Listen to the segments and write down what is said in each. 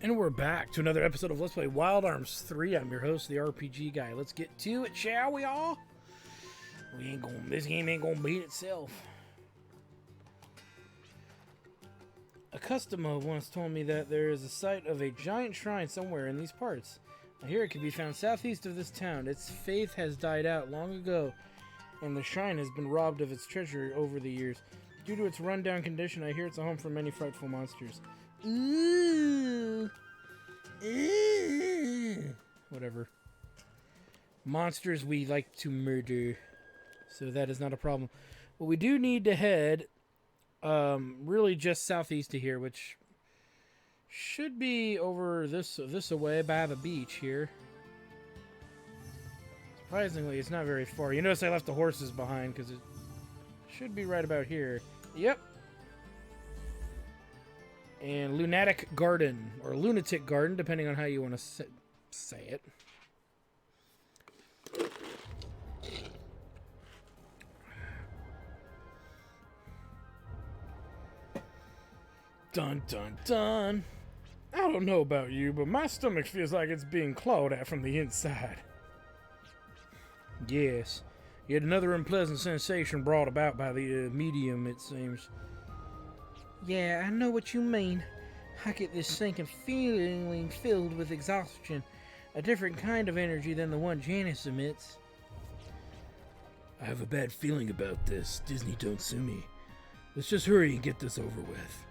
And we're back to another episode of Let's Play Wild Arms 3. I'm your host, the RPG guy. Let's get to it, shall we all? This game ain't gonna beat itself. A customer once told me that there is a site of a giant shrine somewhere in these parts. I hear it can be found southeast of this town. Its faith has died out long ago, and the shrine has been robbed of its treasure over the years. Due to its rundown condition, I hear it's a home for many frightful monsters. Ooh. Whatever. Monsters we like to murder. So that is not a problem. But we do need to head really just southeast of here, which should be over this away by the beach here. Surprisingly, it's not very far. You notice I left the horses behind because it should be right about here. Yep. And Lunatic Garden, or Lunatic Garden, depending on how you want to say it. Dun dun dun. I don't know about you, but my stomach feels like it's being clawed at from the inside. Yes, yet another unpleasant sensation brought about by the medium, it seems. Yeah, I know what you mean. I get this sinking feeling filled with exhaustion. A different kind of energy than the one Janice emits. I have a bad feeling about this. Disney, don't sue me. Let's just hurry and get this over with.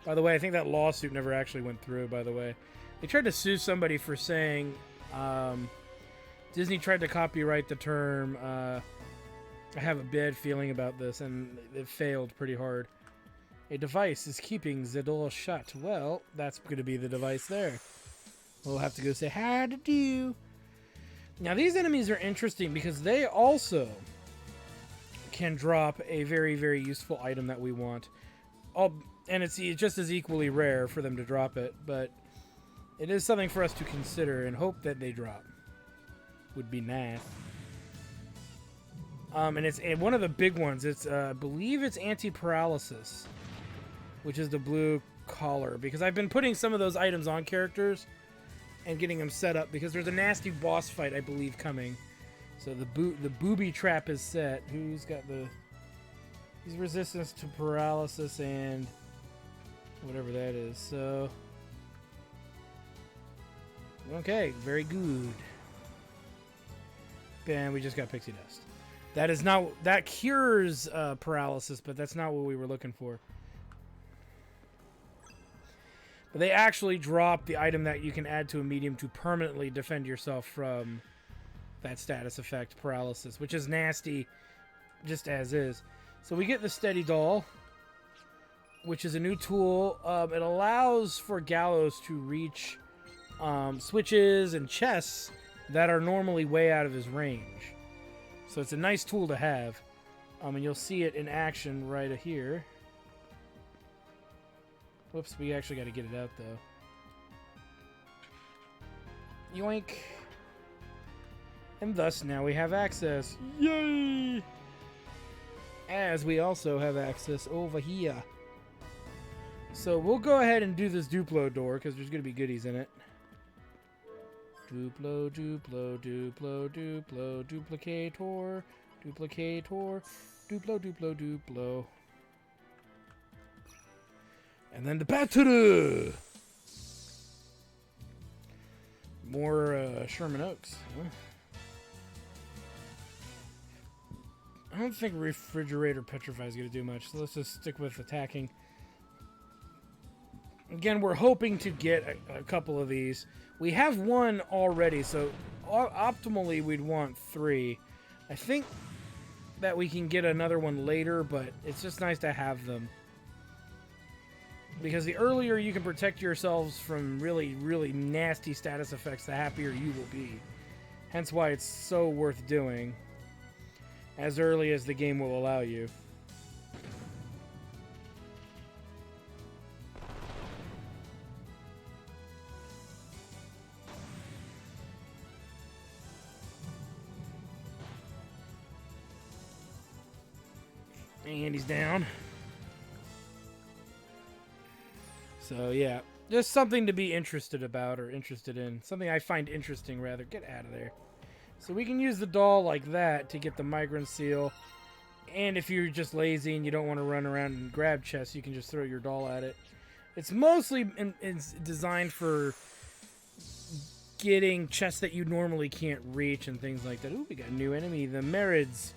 By the way, I think that lawsuit never actually went through, by the way. They tried to sue somebody for saying Disney tried to copyright the term I have a bad feeling about this, and it failed pretty hard. A device is keeping the door shut. Well, that's going to be the device there. We'll have to go say hi to you. Now, these enemies are interesting because they also can drop a very, very useful item that we want. And it's just as equally rare for them to drop it, but it is something for us to consider and hope that they drop. Would be nice. And it's one of the big ones. It's I believe it's anti-paralysis, which is the blue collar, because I've been putting some of those items on characters and getting them set up because there's a nasty boss fight, I believe, coming. So the booby trap is set. Who's got he's resistance to paralysis and whatever that is. So okay, very good. And we just got pixie dust. That cures paralysis, but that's not what we were looking for. But they actually drop the item that you can add to a medium to permanently defend yourself from that status effect, paralysis, which is nasty just as is. So we get the Steady Doll, which is a new tool. It allows for Gallows to reach switches and chests that are normally way out of his range. So it's a nice tool to have. And you'll see it in action right here. Whoops, we actually got to get it out, though. Yoink. And thus, now we have access. Yay! As we also have access over here. So we'll go ahead and do this Duplo door, because there's going to be goodies in it. Duplo, Duplo, Duplo, Duplo, Duplicator, Duplicator, Duplo, Duplo, Duplo. And then the battery! More Sherman Oaks. Huh? I don't think Refrigerator Petrify is going to do much, so let's just stick with attacking. Again, we're hoping to get a couple of these. We have one already, so optimally we'd want 3. I think that we can get another one later, but it's just nice to have them. Because the earlier you can protect yourselves from really, really nasty status effects, the happier you will be. Hence why it's so worth doing as early as the game will allow you. And he's down. So, yeah. Just something to be interested about or interested in. Something I find interesting, rather. Get out of there. So we can use the doll like that to get the migrant seal. And if you're just lazy and you don't want to run around and grab chests, you can just throw your doll at it. It's mostly designed for getting chests that you normally can't reach and things like that. Ooh, we got a new enemy. The Marids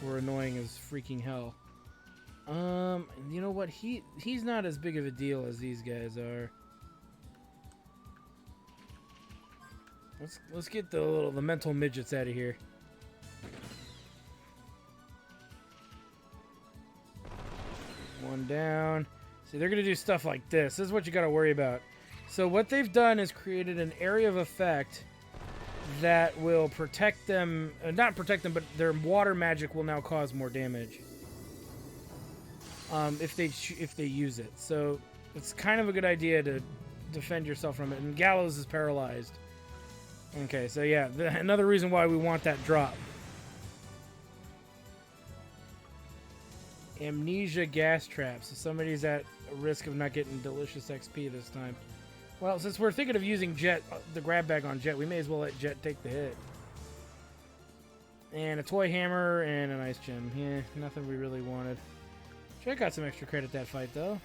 were annoying as freaking hell. You know what? He's not as big of a deal as these guys are. Let's get the mental midgets out of here. One down. See, they're gonna do stuff like this. This is what you gotta worry about. So what they've done is created an area of effect that will protect them. Not protect them, but their water magic will now cause more damage. If they use it. So it's kind of a good idea to defend yourself from it. And Gallows is paralyzed. Okay, so yeah, another reason why we want that drop. Amnesia gas traps. So somebody's at a risk of not getting delicious XP this time. Well, since we're thinking of using Jet, the grab bag on Jet, we may as well let Jet take the hit. And a toy hammer and an ice gem. Yeah, nothing we really wanted. Jet got some extra credit that fight, though.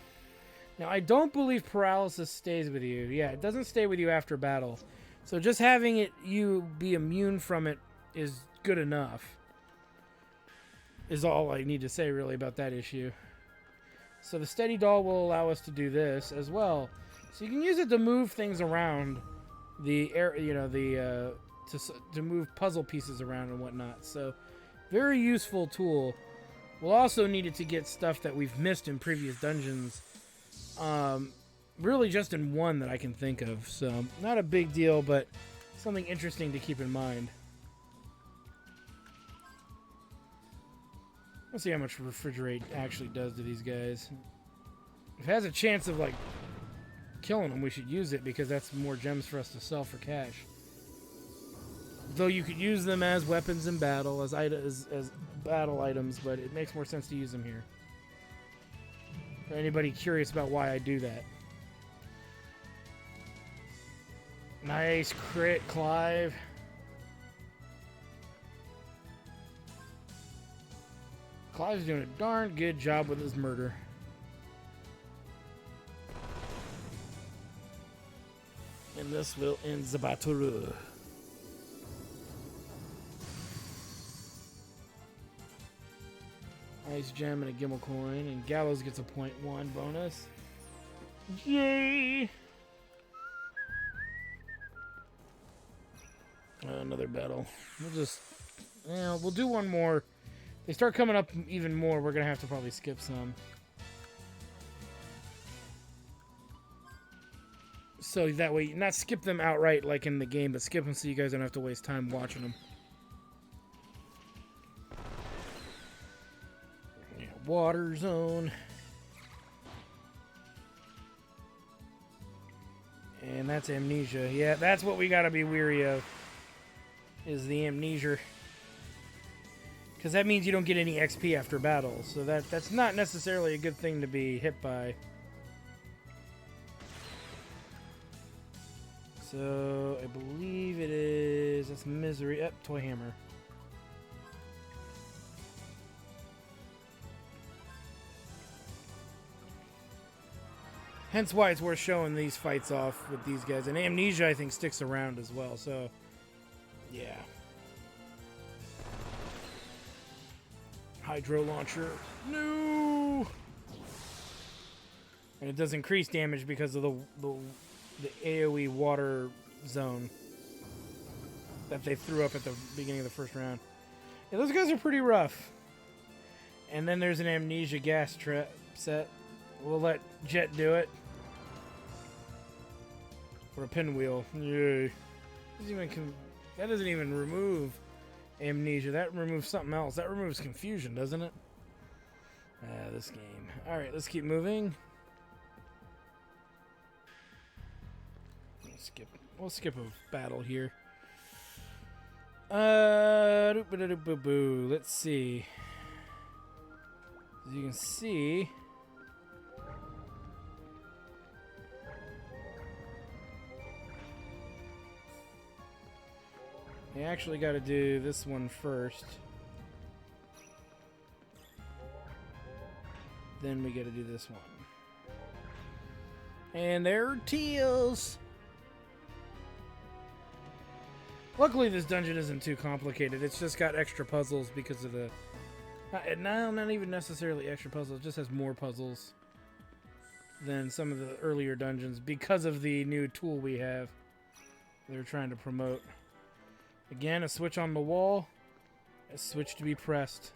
Now, I don't believe paralysis stays with you. Yeah, it doesn't stay with you after battle. So just having you be immune from it is good enough. Is all I need to say, really, about that issue. So the steady doll will allow us to do this as well. So you can use it to move things around the air, to move puzzle pieces around and whatnot. So very useful tool. We'll also need it to get stuff that we've missed in previous dungeons. Really just in one that I can think of. So not a big deal, but something interesting to keep in mind. Let's see how much refrigerate actually does to these guys. If it has a chance of, like, killing them, we should use it because that's more gems for us to sell for cash. Though you could use them as weapons in battle, as battle items, but it makes more sense to use them here. For anybody curious about why I do that. Nice crit, Clive. Clive's doing a darn good job with his murder. And this will end the battle. Ice gem and a Gimmel coin, and Gallows gets a 0.1 bonus. Yay! Another battle. We'll do one more. They start coming up even more. We're gonna have to probably skip some. So that way, not skip them outright like in the game, but skip them so you guys don't have to waste time watching them. Yeah, water zone. And that's amnesia. Yeah, that's what we gotta be weary of. Is the amnesia. Because that means you don't get any XP after battle. So that's not necessarily a good thing to be hit by. So I believe it is. That's misery. Up, toy hammer. Hence why it's worth showing these fights off with these guys. And amnesia, I think, sticks around as well. So, yeah. Hydro launcher. No! And it does increase damage because of the AoE water zone that they threw up at the beginning of the first round. Yeah, those guys are pretty rough. And then there's an amnesia gas trap set. We'll let Jet do it. For a pinwheel. Yay. That doesn't even remove amnesia. That removes something else. That removes confusion, doesn't it? This game. Alright, let's keep moving. We'll skip a battle here. Let's see. As you can see, We actually got to do this one first. Then we got to do this one. And there are teals. Luckily, this dungeon isn't too complicated. It's just got extra puzzles because of the... No, not even necessarily extra puzzles. It just has more puzzles than some of the earlier dungeons because of the new tool we have they're trying to promote. Again, a switch on the wall. A switch to be pressed.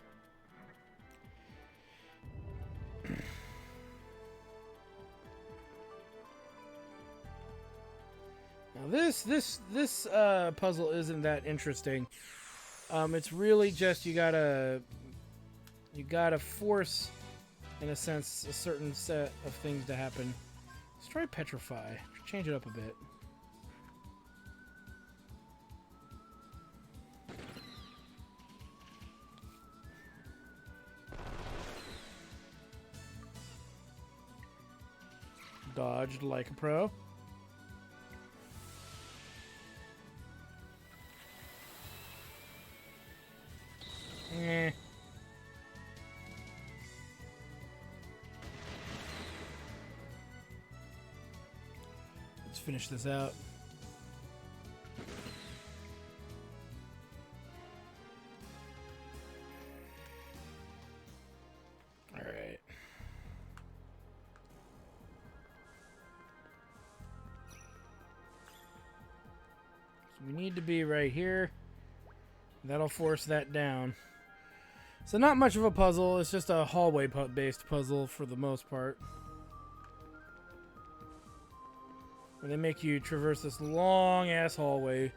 Now this puzzle isn't that interesting. It's really just you gotta force, in a sense, a certain set of things to happen. Let's try petrify. Change it up a bit. Dodged like a pro. Eh. Let's finish this out. All right. So we need to be right here. That'll force that down. So not much of a puzzle, it's just a hallway-based puzzle for the most part. Where they make you traverse this long-ass hallway.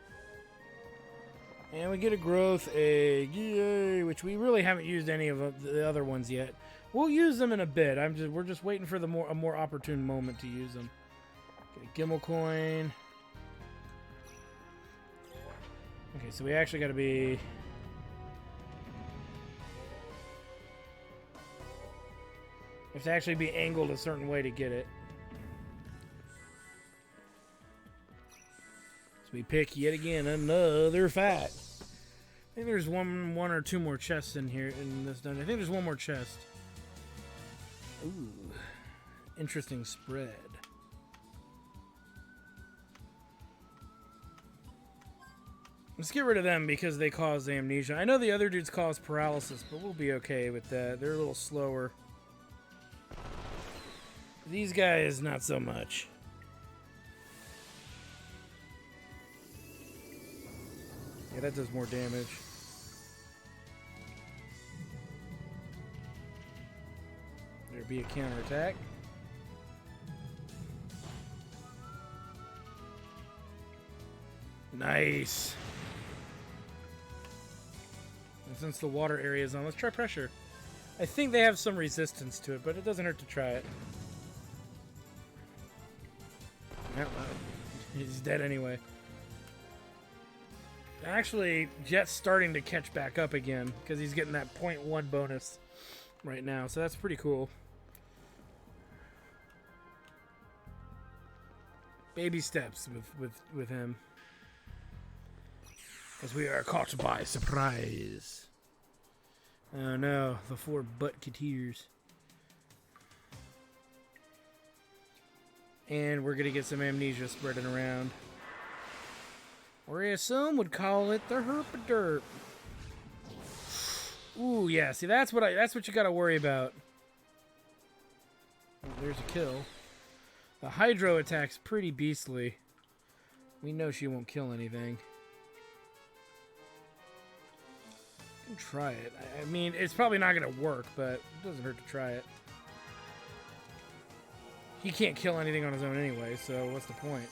And we get a growth egg, yay, which we really haven't used any of the other ones yet. We'll use them in a bit, we're just waiting for a more opportune moment to use them. Get a Gimel coin. Okay, so we actually gotta be... You have to actually be angled a certain way to get it. So we pick yet again another fight. I think there's one or two more chests in here in this dungeon. I think there's one more chest. Ooh, interesting spread. Let's get rid of them because they cause amnesia. I know the other dudes cause paralysis, but we'll be okay with that. They're a little slower. These guys, not so much. Yeah, that does more damage. There'd be a counterattack. Nice. And since the water area is on, let's try pressure. I think they have some resistance to it, but it doesn't hurt to try it. No, he's dead anyway. Actually, Jet's starting to catch back up again because he's getting that 0.1 bonus right now, so that's pretty cool. Baby steps with him. Because we are caught by surprise. Oh no, the 4 butt-keteers. And we're going to get some amnesia spreading around. Or some would call it the herp-a-derp. Ooh, yeah, see, that's what you got to worry about. Oh, there's a kill. The hydro attack's pretty beastly. We know she won't kill anything. You can try it. I mean, it's probably not going to work, but it doesn't hurt to try it. He can't kill anything on his own anyway, so what's the point?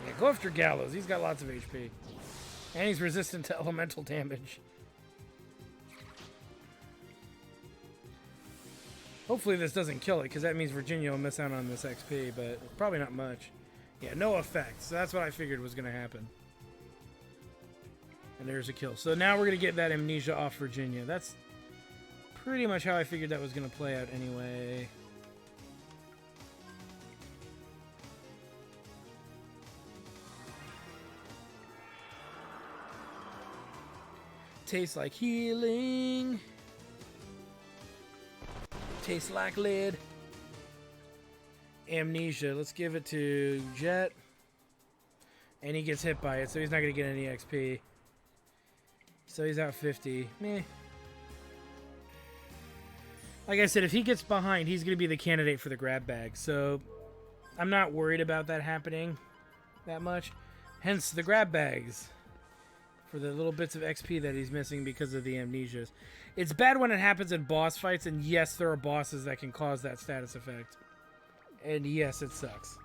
Yeah, go after Gallows. He's got lots of HP. And he's resistant to elemental damage. Hopefully this doesn't kill it, because that means Virginia will miss out on this XP, but probably not much. Yeah, no effect. So that's what I figured was going to happen. And there's a kill. So now we're going to get that amnesia off Virginia. That's pretty much how I figured that was going to play out anyway. tastes like healing. Tastes like lead. Amnesia. Let's give it to Jet. And he gets hit by it, so he's not going to get any XP. So he's out 50. Meh. Like I said, if he gets behind, he's going to be the candidate for the grab bag. So I'm not worried about that happening that much. Hence the grab bags. For the little bits of XP that he's missing because of the amnesias. It's bad when it happens in boss fights, and yes, there are bosses that can cause that status effect. And yes, it sucks.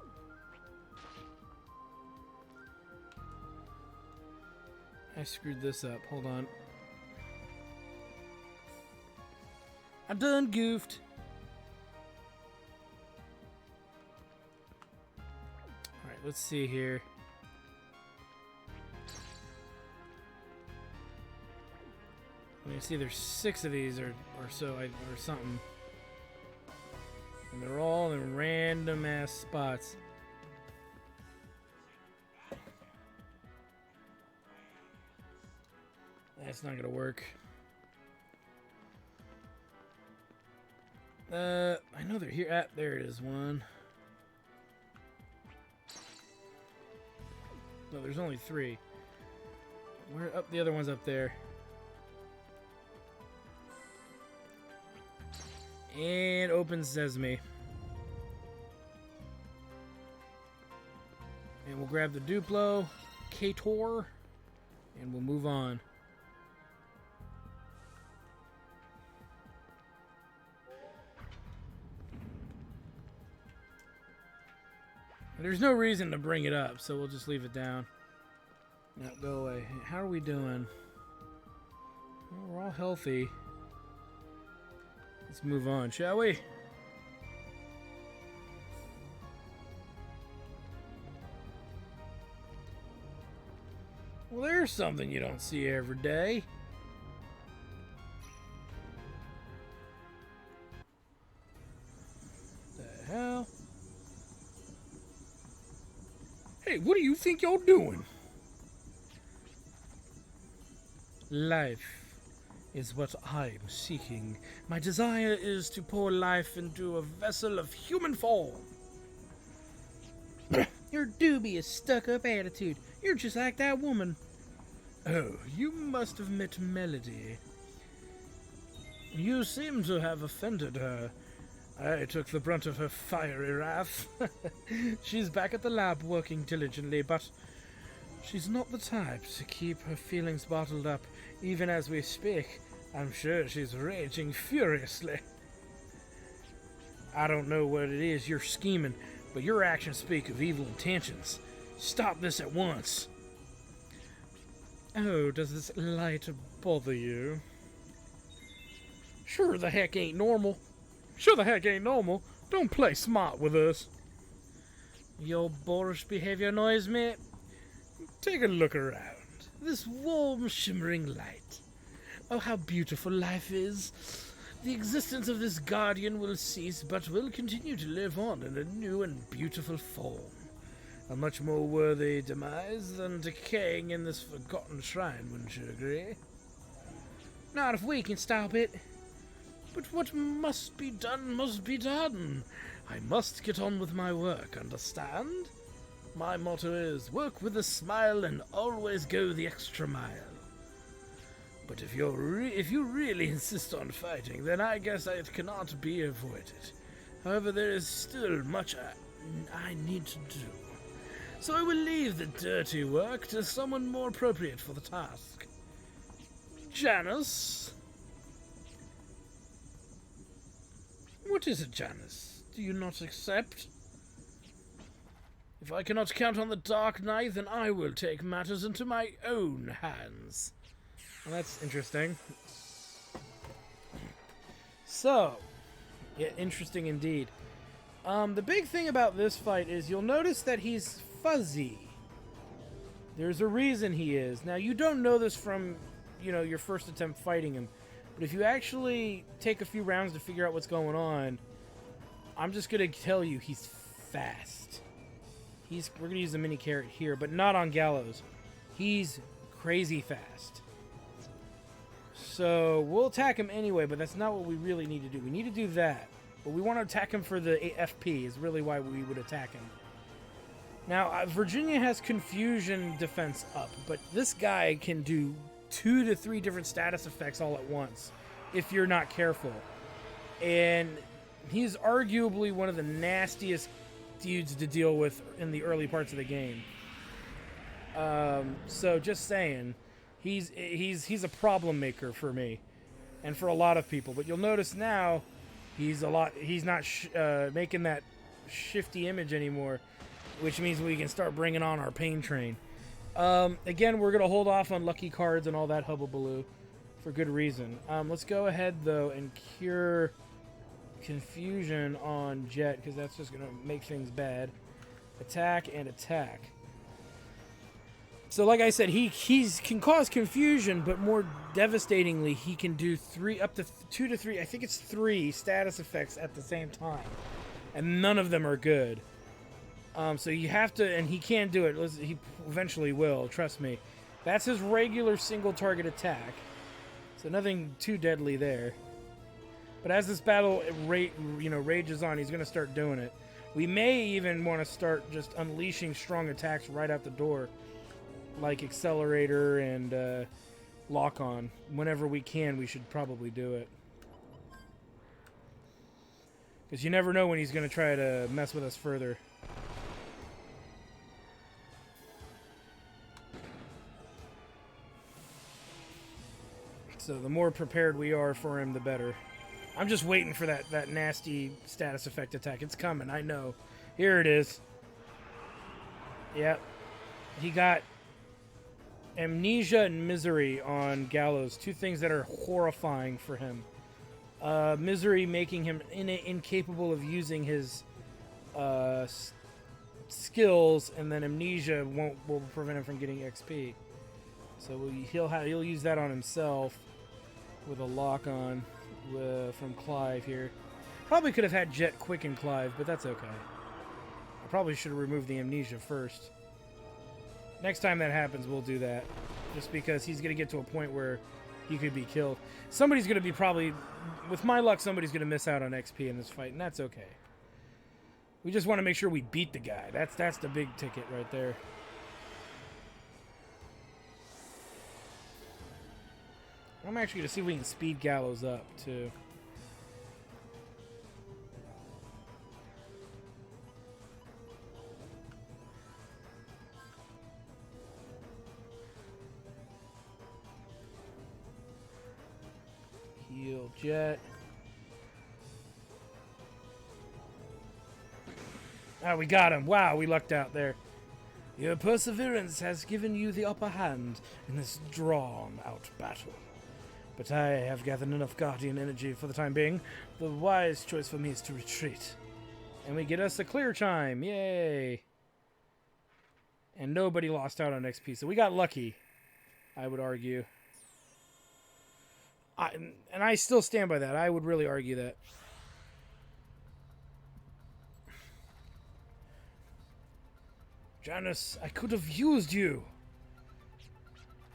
I screwed this up. Hold on. I done goofed. Alright, let's see here. You see there's 6 of these or so, or something. And they're all in random ass spots. That's not gonna work. I know they're here. There it is, one. No, there's only 3. Where up? The other one's up there. And open sesame. And we'll grab the Duplo, Kator, and we'll move on. There's no reason to bring it up, so we'll just leave it down. Now, go away. How are we doing? Well, we're all healthy. Let's move on, shall we? Well, there's something you don't see every day. The hell? Hey, what do you think you're doing? Life is what I'm seeking. My desire is to pour life into a vessel of human form. Your dubious, stuck-up attitude. You're just like that woman. Oh, you must have met Melody. You seem to have offended her. I took the brunt of her fiery wrath. She's back at the lab working diligently, but she's not the type to keep her feelings bottled up. Even as we speak, I'm sure she's raging furiously. I don't know what it is you're scheming, but your actions speak of evil intentions. Stop this at once. Oh, does this light bother you? Sure the heck ain't normal. Sure the heck ain't normal. Don't play smart with us. Your boorish behavior annoys me. Take a look around. This warm, shimmering light. Oh, how beautiful life is. The existence of this guardian will cease, but will continue to live on in a new and beautiful form. A much more worthy demise than decaying in this forgotten shrine, wouldn't you agree? Not if we can stop it. But what must be done must be done. I must get on with my work, understand? My motto is, work with a smile and always go the extra mile. But if you really insist on fighting, then I guess it cannot be avoided. However, there is still much I need to do. So I will leave the dirty work to someone more appropriate for the task. Janice? What is it, Janice? Do you not accept? If I cannot count on the Dark Knight, then I will take matters into my own hands. Well, that's interesting. So, yeah, interesting indeed. The big thing about this fight is you'll notice that he's fuzzy. There's a reason he is. Now, you don't know this from, your first attempt fighting him. But if you actually take a few rounds to figure out what's going on, I'm just going to tell you he's fast. We're going to use the mini carrot here, but not on Gallows. He's crazy fast. So we'll attack him anyway, but that's not what we really need to do. We need to do that. But we want to attack him for the FP is really why we would attack him. Now, Virginia has confusion defense up, but this guy can do 2 to 3 different status effects all at once if you're not careful. And he's arguably one of the nastiest dudes to deal with in the early parts of the game. So just saying, he's a problem maker for me and for a lot of people. But you'll notice now he's not making that shifty image anymore, which means we can start bringing on our pain train. Again, we're going to hold off on lucky cards and all that hubbubaloo for good reason. Let's go ahead, though, and cure confusion on Jet, because that's just going to make things bad. Attack and attack. So, like I said, he can cause confusion, but more devastatingly, he can do up to 2 to 3, I think it's 3 status effects at the same time. And none of them are good. So you have to, and he can do it. He eventually will, trust me. That's his regular single target attack. So nothing too deadly there. But as this battle rages on, he's going to start doing it. We may even want to start just unleashing strong attacks right out the door, like Accelerator and Lock On. Whenever we can, we should probably do it. Because you never know when he's going to try to mess with us further. So the more prepared we are for him, the better. I'm just waiting for that nasty status effect attack. It's coming, I know. Here it is. Yep. He got amnesia and misery on Gallows. 2 things that are horrifying for him. Misery making him incapable of using his skills, and then amnesia will prevent him from getting XP. So he'll use that on himself with a lock on from Clive here. Probably could have had Jet quicken Clive, but that's okay. I probably should have removed the amnesia first. Next time that happens, we'll do that. Just because he's going to get to a point where he could be killed. Somebody's going to be probably, with my luck, somebody's going to miss out on XP in this fight, and that's okay. We just want to make sure we beat the guy. That's the big ticket right there. I'm actually going to see if we can speed Gallows up, too. Heal Jet. Ah, we got him. Wow, we lucked out there. Your perseverance has given you the upper hand in this drawn-out battle. But I have gathered enough Guardian energy for the time being. The wise choice for me is to retreat. And we get us a clear chime. Yay! And nobody lost out on XP. So we got lucky, I would argue. And I still stand by that. I would really argue that. Janice, I could have used you.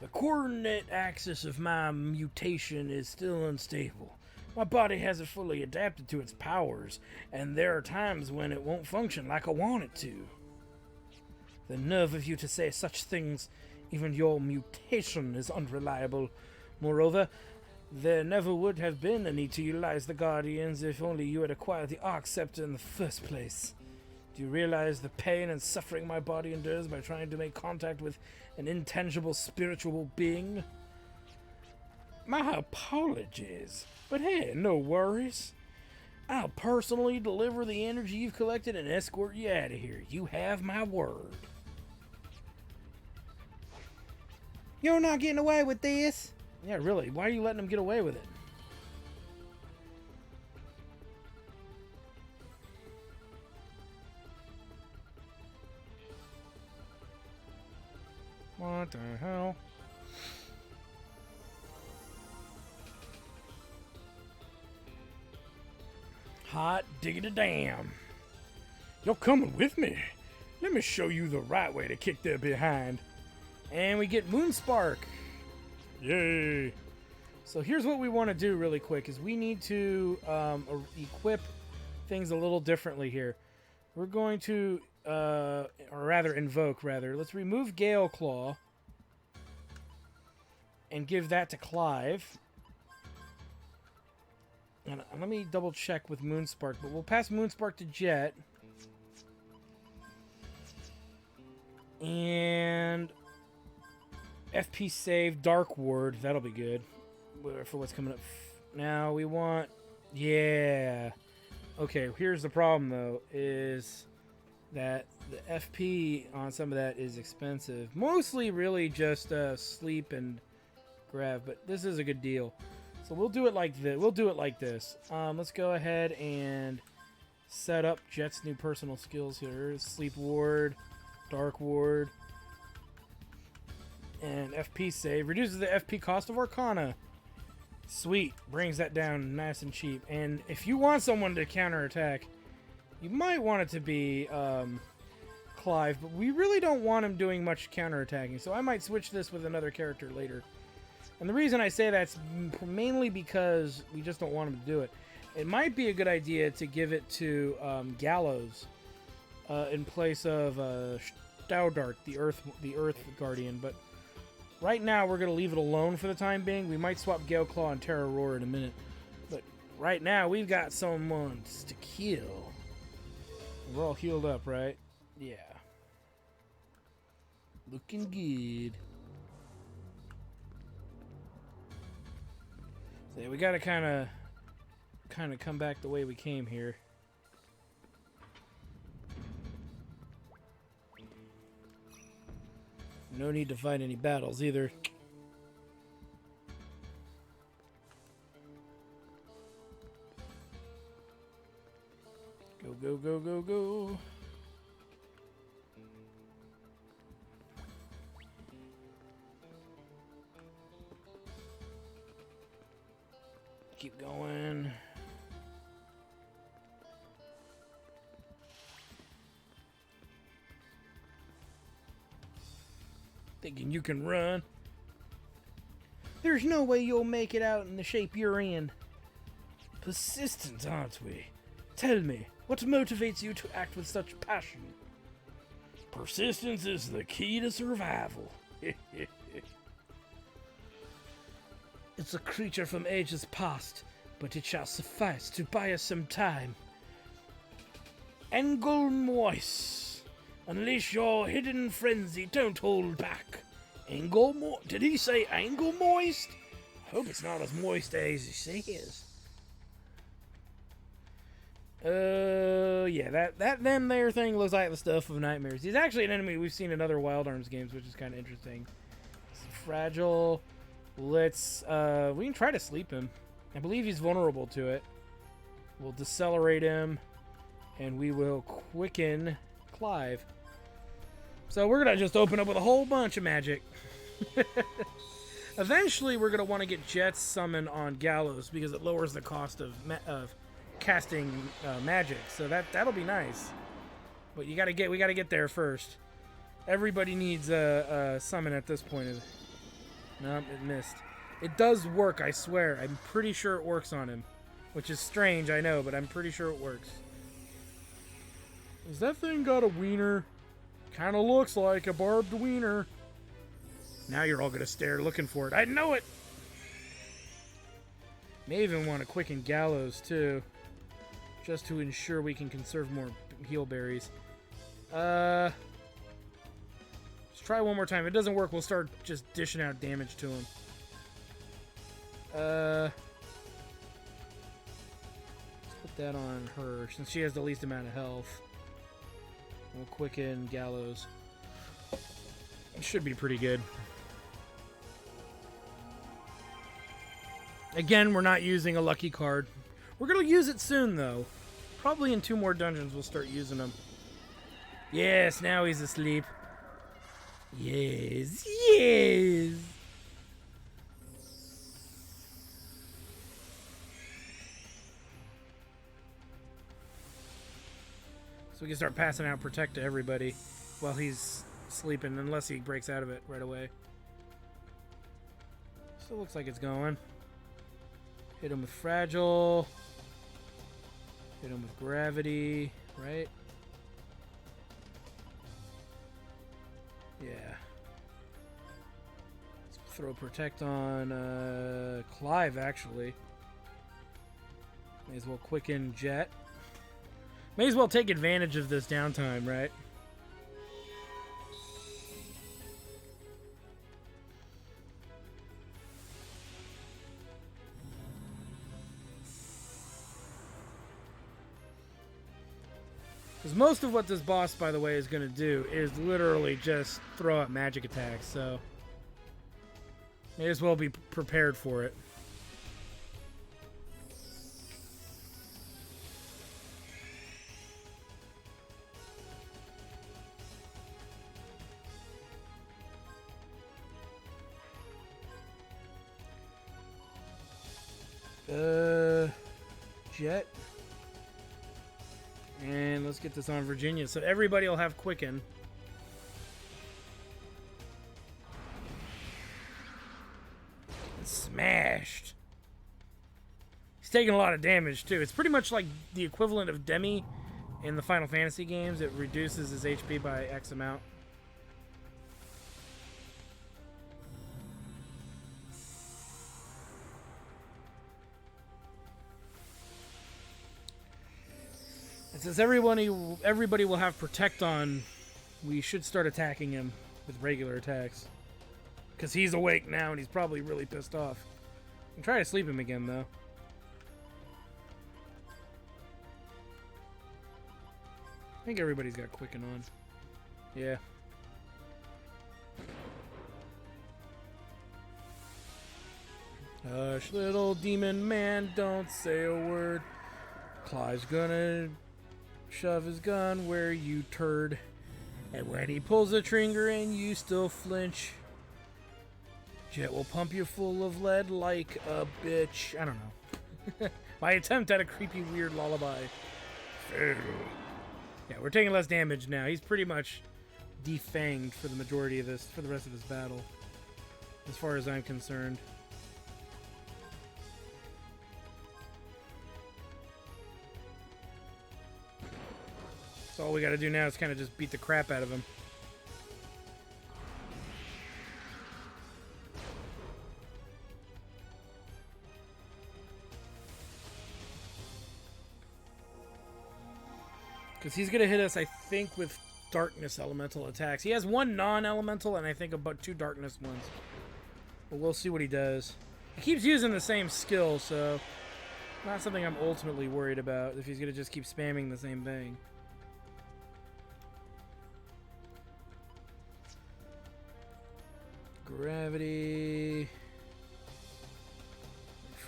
The coordinate axis of my mutation is still unstable. My body hasn't fully adapted to its powers, and there are times when it won't function like I want it to. The nerve of you to say such things, even your mutation is unreliable. Moreover, there never would have been a need to utilize the Guardians if only you had acquired the Arc Scepter in the first place. Do you realize the pain and suffering my body endures by trying to make contact with an intangible spiritual being? My apologies, but hey, no worries. I'll personally deliver the energy you've collected and escort you out of here. You have my word. You're not getting away with this. Yeah, really, why are you letting him get away with it? What the hell? Hot diggity damn. You're coming with me. Let me show you the right way to kick their behind. And we get Moonspark. Yay. So here's what we want to do really quick is we need to equip things a little differently here. We're going to, or rather invoke, rather. Let's remove Gale Claw and give that to Clive. And let me double check with Moonspark, but we'll pass Moonspark to Jet. And FP save Dark Ward, that'll be good for what's coming up. Now we want, yeah. Okay, here's the problem though, is that the FP on some of that is expensive. Mostly really just sleep and grab, but this is a good deal. So we'll do it like this. Let's go ahead and set up Jet's new personal skills here. Sleep Ward, Dark Ward, and FP save. Reduces the FP cost of Arcana. Sweet. Brings that down nice and cheap. And if you want someone to counterattack, you might want it to be Clive, but we really don't want him doing much counterattacking, so I might switch this with another character later. And the reason I say that's mainly because we just don't want him to do it. It might be a good idea to give it to Gallows in place of Staudark, the Earth Guardian. But right now we're going to leave it alone for the time being. We might swap Gale Claw and Terror Roar in a minute. But right now we've got someone to kill. We're all healed up, right? Yeah. Looking good. So yeah, we gotta kind of come back the way we came here. No need to fight any battles either. Go, go, go, go, go. Keep going. Thinking you can run. There's no way you'll make it out in the shape you're in. Persistent, aren't we? Tell me, what motivates you to act with such passion? Persistence is the key to survival. It's a creature from ages past, but it shall suffice to buy us some time. Engelmois, unleash your hidden frenzy, don't hold back. Engelmoist? Did he say Engelmoist? I hope it's not as moist as he says. Yeah, that them there thing looks like the stuff of nightmares. He's actually an enemy we've seen in other Wild Arms games, which is kind of interesting. It's fragile. Let's, we can try to sleep him. I believe he's vulnerable to it. We'll decelerate him, and we will quicken Clive. So we're going to just open up with a whole bunch of magic. Eventually, we're going to want to get Jet's summon on Gallows, because it lowers the cost of casting magic. So that'll be nice. But we got to get there first. Everybody needs a summon at this point. No, it missed. It does work, I swear. I'm pretty sure it works on him. Which is strange, I know, but I'm pretty sure it works. Has that thing got a wiener? Kinda looks like a barbed wiener. Now you're all gonna stare looking for it. I know it! May even want to quicken Gallows, too. Just to ensure we can conserve more heal berries. Let's try one more time. If it doesn't work, we'll start just dishing out damage to him. Let's put that on her, since she has the least amount of health. We'll quicken Gallows. It should be pretty good. Again, we're not using a lucky card. We're going to use it soon, though. Probably in 2 more dungeons we'll start using them. Yes, now he's asleep. Yes, yes! So we can start passing out Protect to everybody while he's sleeping, unless he breaks out of it right away. Still looks like it's going. Hit him with fragile. Hit him with gravity, right? Yeah. Let's throw protect on Clive, actually. May as well quicken Jet. May as well take advantage of this downtime, right? Because most of what this boss, by the way, is going to do is literally just throw out magic attacks, so may as well be prepared for it. Jet. And let's get this on Virginia. So everybody will have Quicken. Smashed. He's taking a lot of damage, too. It's pretty much like the equivalent of Demi in the Final Fantasy games. It reduces his HP by X amount. And since everybody will have Protect on, we should start attacking him with regular attacks. Because he's awake now and he's probably really pissed off. I'm trying to sleep him again, though. I think everybody's got Quicken on. Yeah. Hush, little demon man, don't say a word. Clive's gonna shove his gun where you turd. And when he pulls the trigger and you still flinch, Jet will pump you full of lead like a bitch. I don't know. My attempt at a creepy, weird lullaby. Yeah, we're taking less damage now. He's pretty much defanged for the majority of this, for the rest of this battle, as far as I'm concerned. So all we gotta do now is kind of just beat the crap out of him. Because he's going to hit us, I think, with darkness elemental attacks. He has one non-elemental and I think about 2 darkness ones. But we'll see what he does. He keeps using the same skill, so not something I'm ultimately worried about if he's going to just keep spamming the same thing. Gravity.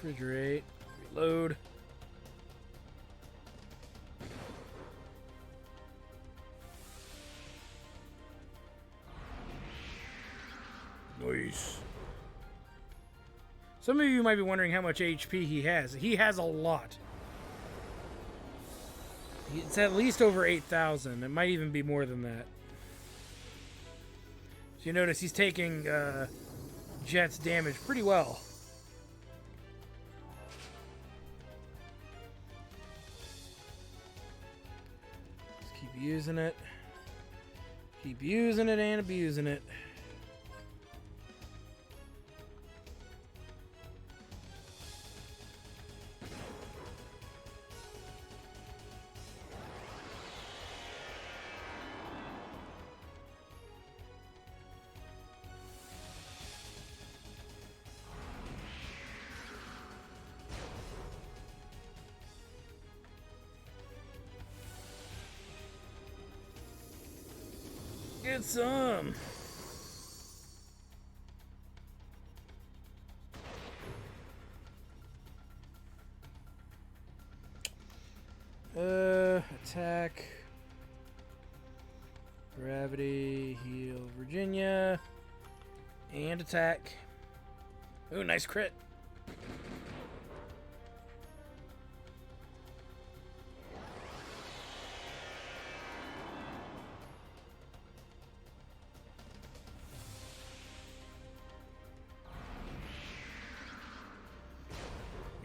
Refrigerate. Reload. Nice. Some of you might be wondering how much HP he has. He has a lot. It's at least over 8,000. It might even be more than that. So you notice he's taking Jet's damage pretty well. Just keep using it. Keep using it and abusing it. Get some. Attack. Gravity, heal Virginia. And attack. Ooh, nice crit.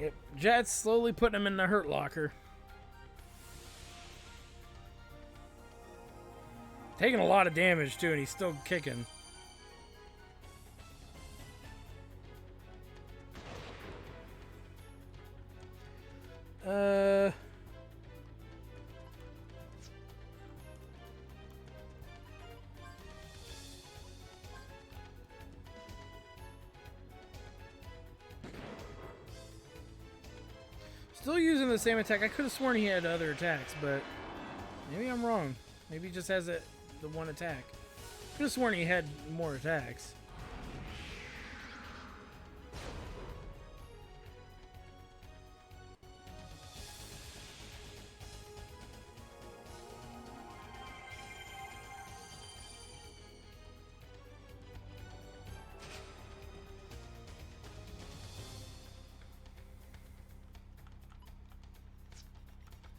Yep, Jet's slowly putting him in the hurt locker. Taking a lot of damage, too, and he's still kicking. Still using the same attack. I could have sworn he had other attacks, but maybe I'm wrong. Maybe he just has the one attack. Could have sworn he had more attacks.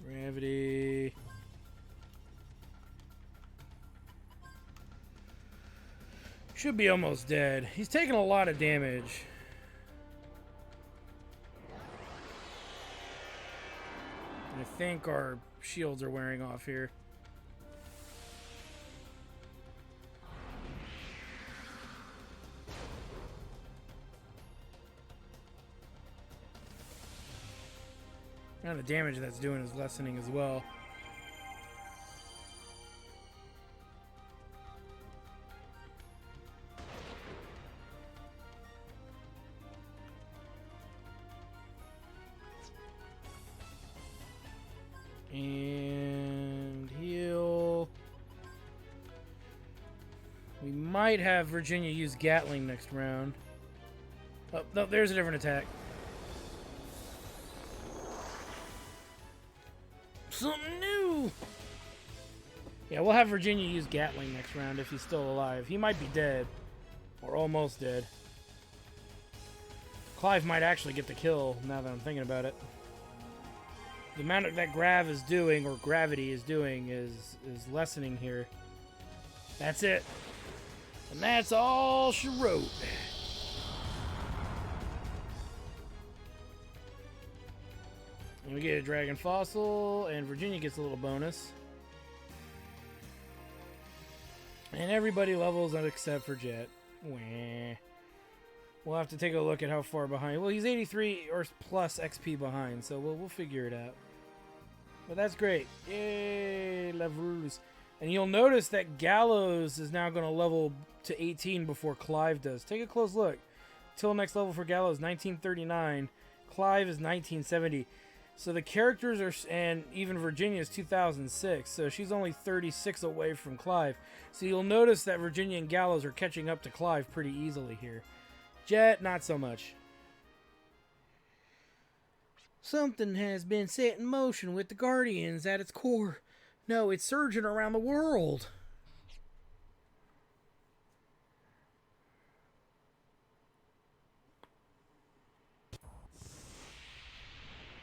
Gravity. Should be almost dead. He's taking a lot of damage. I think our shields are wearing off here. Now the damage that's doing is lessening as well. And heal. We might have Virginia use Gatling next round. Oh, no, there's a different attack. Something new! Yeah, we'll have Virginia use Gatling next round if he's still alive. He might be dead. Or almost dead. Clive might actually get the kill, now that I'm thinking about it. The amount that Grav is doing, or Gravity is doing, is lessening here. That's it. And that's all she wrote. And we get a Dragon Fossil, and Virginia gets a little bonus. And everybody levels up except for Jet. Wah. We'll have to take a look at how far behind. Well, he's 83 or plus XP behind, so we'll figure it out. But that's great. Yay, levels. And you'll notice that Gallows is now going to level to 18 before Clive does. Take a close look. Till next level for Gallows, 1939. Clive is 1970. So the characters are, and even Virginia is 2006, so she's only 36 away from Clive. So you'll notice that Virginia and Gallows are catching up to Clive pretty easily here. Jet, not so much. Something has been set in motion with the Guardians at its core. No, it's surging around the world.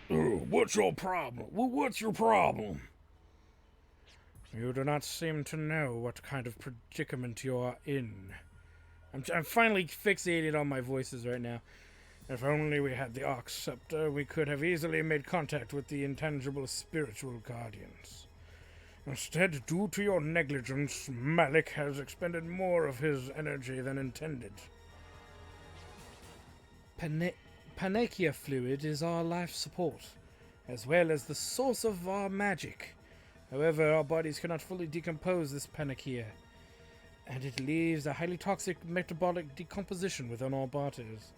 What's your problem? Well, what's your problem? You do not seem to know what kind of predicament you are in. I'm finally fixated on my voices right now. If only we had the Arc Scepter, we could have easily made contact with the intangible spiritual guardians. Instead, due to your negligence, Malik has expended more of his energy than intended. Panakia fluid is our life support, as well as the source of our magic. However, our bodies cannot fully decompose this Panakia, and it leaves a highly toxic metabolic decomposition within our bodies.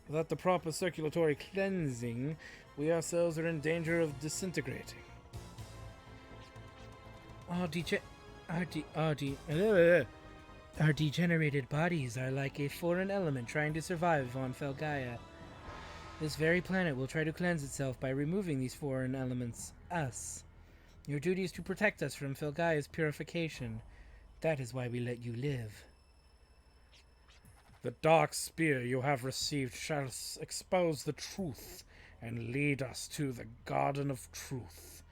Without the proper circulatory cleansing, we ourselves are in danger of disintegrating. Our degenerated bodies are like a foreign element trying to survive on Felgaia. This very planet will try to cleanse itself by removing these foreign elements, us. Your duty is to protect us from Felgaia's purification. That is why we let you live. The dark spear you have received shall expose the truth and lead us to the Garden of Truth.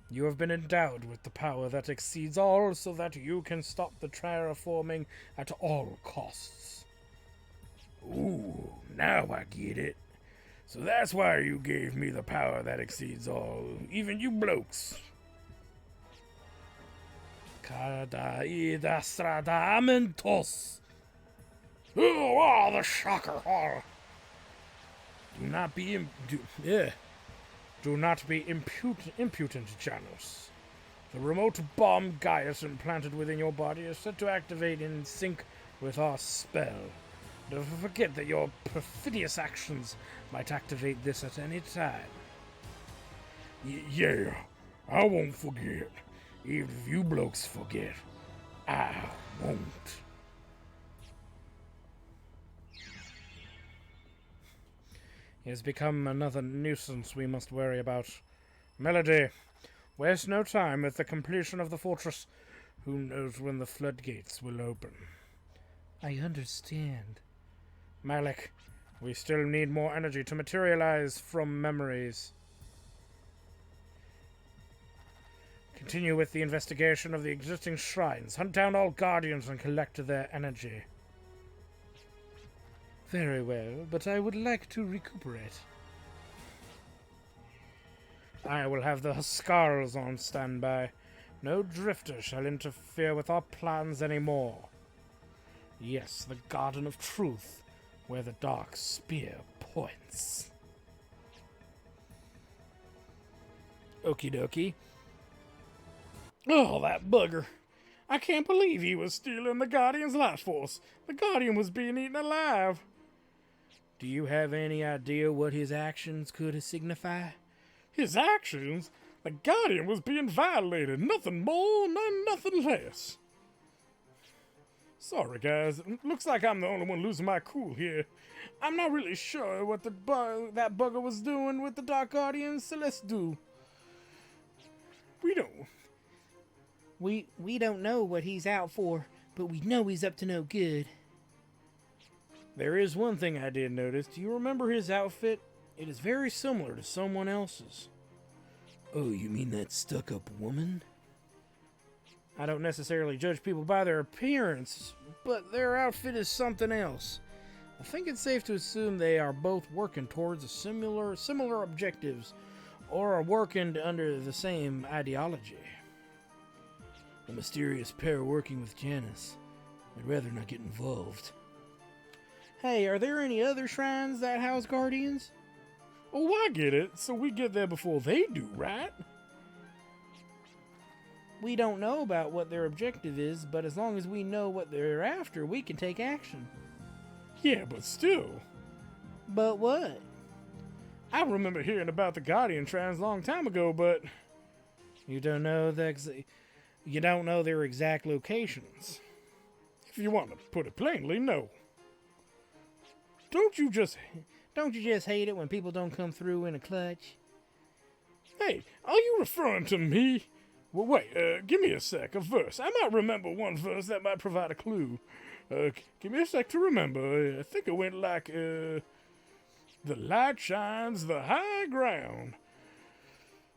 You have been endowed with the power that exceeds all so that you can stop the terraforming at all costs. Ooh, now I get it. So that's why you gave me the power that exceeds all, even you blokes. Cadastradamentos. Oh, the shocker. Oh. Do not be impudent, Janus. The remote bomb Gaius implanted within your body is set to activate in sync with our spell. Don't forget that your perfidious actions might activate this at any time. Yeah, I won't forget. Even if you blokes forget, I won't. He has become another nuisance we must worry about. Melody, waste no time with the completion of the fortress. Who knows when the floodgates will open? I understand. Malik, we still need more energy to materialize from memories. Continue with the investigation of the existing shrines. Hunt down all guardians and collect their energy. Very well, but I would like to recuperate. I will have the Huskars on standby. No drifter shall interfere with our plans anymore. Yes, the Garden of Truth, where the dark spear points. Okie dokie. Oh, that bugger. I can't believe he was stealing the Guardian's life force. The Guardian was being eaten alive. Do you have any idea what his actions could signify? His actions? The Guardian was being violated. Nothing more, nothing less. Sorry, guys. Looks like I'm the only one losing my cool here. I'm not really sure what that bugger was doing with the Dark Guardian, so let's do. We don't know what he's out for, but we know he's up to no good. There is one thing I did notice. Do you remember his outfit? It is very similar to someone else's. Oh, you mean that stuck-up woman? I don't necessarily judge people by their appearance, but their outfit is something else. I think it's safe to assume they are both working towards similar objectives, or are working under the same ideology. A mysterious pair working with Janus. I'd rather not get involved. Hey, are there any other shrines that house guardians? Oh, I get it. So we get there before they do, right? We don't know about what their objective is, but as long as we know what they're after, we can take action. Yeah, but still. But what? I remember hearing about the Guardian shrines a long time ago, but you don't know their exact locations. If you want to put it plainly, no. Don't you just hate it when people don't come through in a clutch? Hey, are you referring to me? Well, wait, give me a sec, a verse. I might remember one verse that might provide a clue. Give me a sec to remember. I think it went like, the light shines the high ground,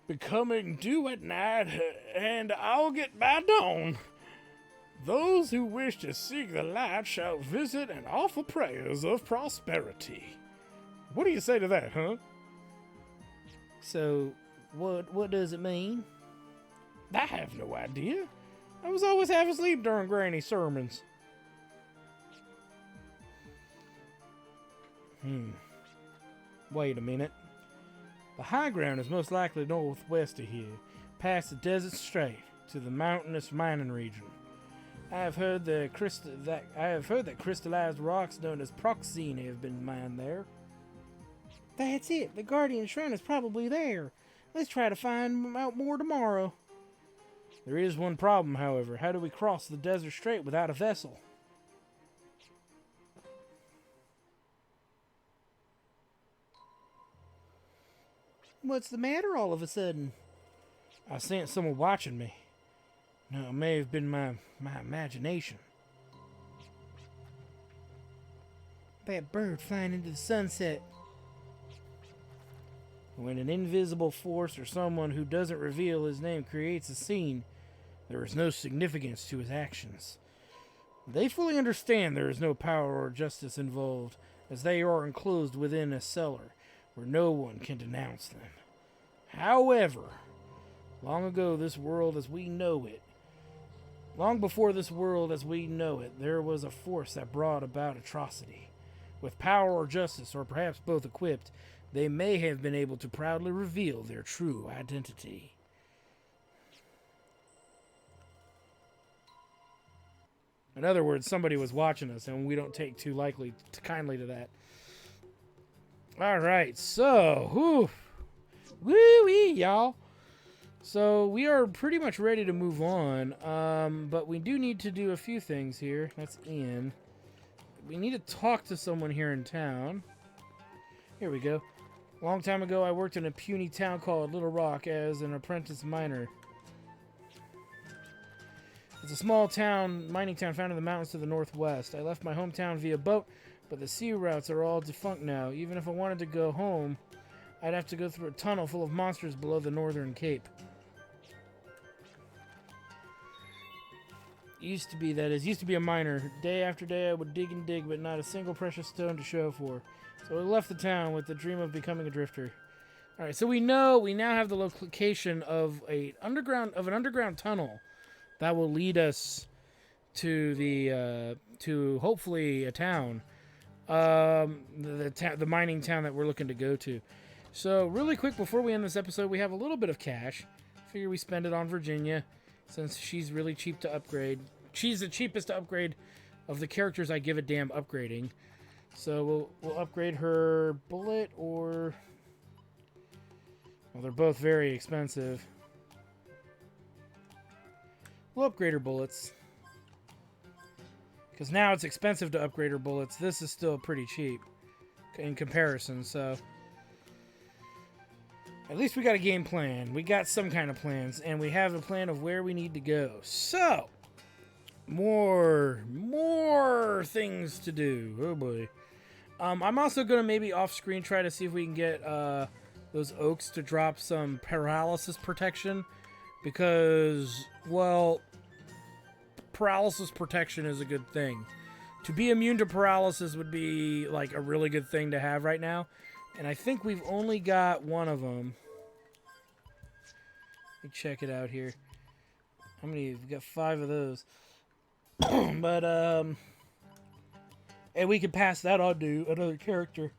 becoming dew at night, and I'll get by dawn. Those who wish to seek the light shall visit and offer prayers of prosperity. What do you say to that, huh? So, what does it mean? I have no idea. I was always half asleep during Granny's sermons. Wait a minute. The high ground is most likely northwest of here, past the desert strait to the mountainous mining region. I have heard that crystallized rocks known as proxene have been mined there. That's it. The Guardian Shrine is probably there. Let's try to find out more tomorrow. There is one problem, however. How do we cross the desert strait without a vessel? What's the matter all of a sudden? I sensed someone watching me. No, it may have been my imagination. That bird flying into the sunset. When an invisible force or someone who doesn't reveal his name creates a scene, there is no significance to his actions. They fully understand there is no power or justice involved, as they are enclosed within a cellar, where no one can denounce them. However, long ago this world as we know it, long before this world as we know it, there was a force that brought about atrocity. With power or justice, or perhaps both equipped, they may have been able to proudly reveal their true identity. In other words, somebody was watching us, and we don't take too kindly to that. All right, so, woo-wee, y'all. So we are pretty much ready to move on, but we do need to do a few things here. That's Ian. We need to talk to someone here in town. Here we go. A long time ago, I worked in a puny town called Little Rock as an apprentice miner. It's a small town, mining town found in the mountains to the northwest. I left my hometown via boat, but the sea routes are all defunct now. Even if I wanted to go home, I'd have to go through a tunnel full of monsters below the northern cape. Used to be a miner. Day after day I would dig and dig, but not a single precious stone to show for. So I left the town with the dream of becoming a drifter. Alright, so we now have the location of an underground tunnel that will lead us to to hopefully a town. The mining town that we're looking to go to. So really quick before we end this episode, we have a little bit of cash. Figure we spend it on Virginia, since she's really cheap to upgrade. She's the cheapest to upgrade of the characters I give a damn upgrading. So we'll upgrade her bullet, or... well, they're both very expensive. We'll upgrade her bullets. Because now it's expensive to upgrade her bullets. This is still pretty cheap in comparison, so... at least we got a game plan. We got some kind of plans, and we have a plan of where we need to go. So, more things to do. Oh boy. I'm also going to maybe off-screen try to see if we can get those oaks to drop some paralysis protection. Because, well, paralysis protection is a good thing. To be immune to paralysis would be like a really good thing to have right now. And I think we've only got one of them. Let me check it out here. How many? We've got 5 of those. But, and we could pass that on to another character.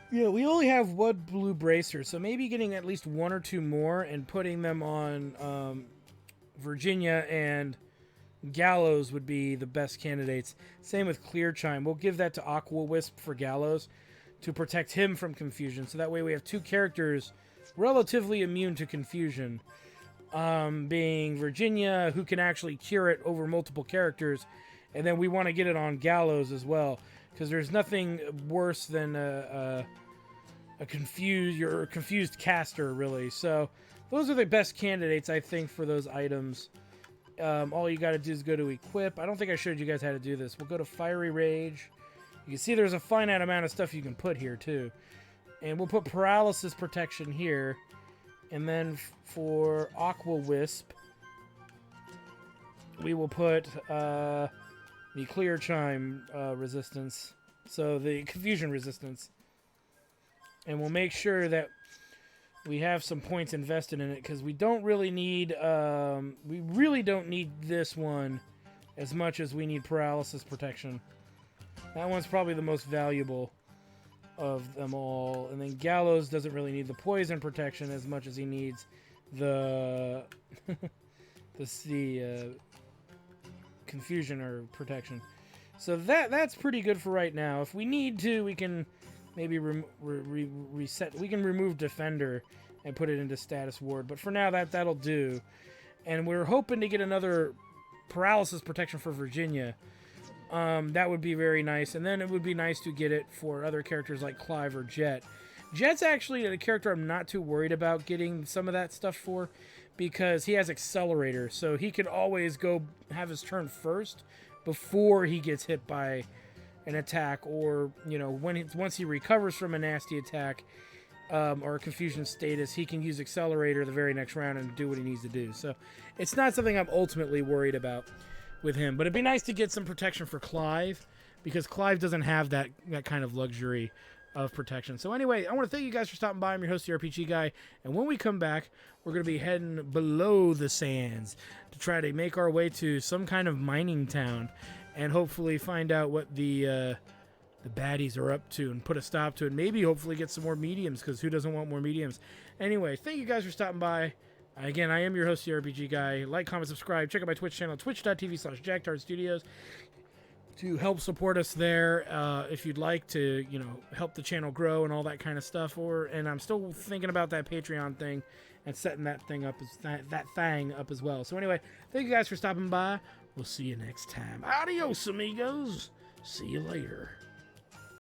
Yeah, we only have 1 blue bracer, so maybe getting at least 1 or 2 more and putting them on Virginia and Gallows would be the best candidates. Same with Clear Chime. We'll give that to Aqua Wisp for Gallows to protect him from confusion. So that way we have 2 characters relatively immune to confusion. Being Virginia, who can actually cure it over multiple characters. And then we want to get it on Gallows as well. Because there's nothing worse than a confused caster, really. So those are the best candidates, I think, for those items. All you got to do is go to Equip. I don't think I showed you guys how to do this. We'll go to Fiery Rage. You can see there's a finite amount of stuff you can put here, too. And we'll put Paralysis Protection here. And then for Aqua Wisp, we will put the Clear Chime resistance. So the Confusion resistance. And we'll make sure that we have some points invested in it, because we don't really need... we really don't need this one as much as we need Paralysis Protection. That one's probably the most valuable of them all. And then Gallows doesn't really need the poison protection as much as he needs the the confusion or protection. So that's pretty good for right now. If we need to, we can maybe reset. We can remove Defender and put it into Status Ward. But for now, that'll do. And we're hoping to get another Paralysis Protection for Virginia. That would be very nice. And then it would be nice to get it for other characters like Clive or Jet. Jet's actually a character I'm not too worried about getting some of that stuff for, because he has Accelerator. So he can always go have his turn first before he gets hit by an attack, or, you know, once he recovers from a nasty attack or a confusion status, he can use Accelerator the very next round and do what he needs to do. So it's not something I'm ultimately worried about with him. But it'd be nice to get some protection for Clive, because Clive doesn't have that kind of luxury of protection. So anyway, I want to thank you guys for stopping by. I'm your host, the RPG Guy, and when we come back, we're going to be heading below the sands to try to make our way to some kind of mining town and hopefully find out what the baddies are up to and put a stop to it. Maybe hopefully get some more mediums, because who doesn't want more mediums? Anyway, thank you guys for stopping by. Again, I am your host, the RPG Guy. Like, comment, subscribe. Check out my Twitch channel, twitch.tv/JackTardStudios, to help support us there. If you'd like to, help the channel grow and all that kind of stuff. And I'm still thinking about that Patreon thing and setting that thing up, that thing up as well. So anyway, thank you guys for stopping by. We'll see you next time. Adios, amigos. See you later.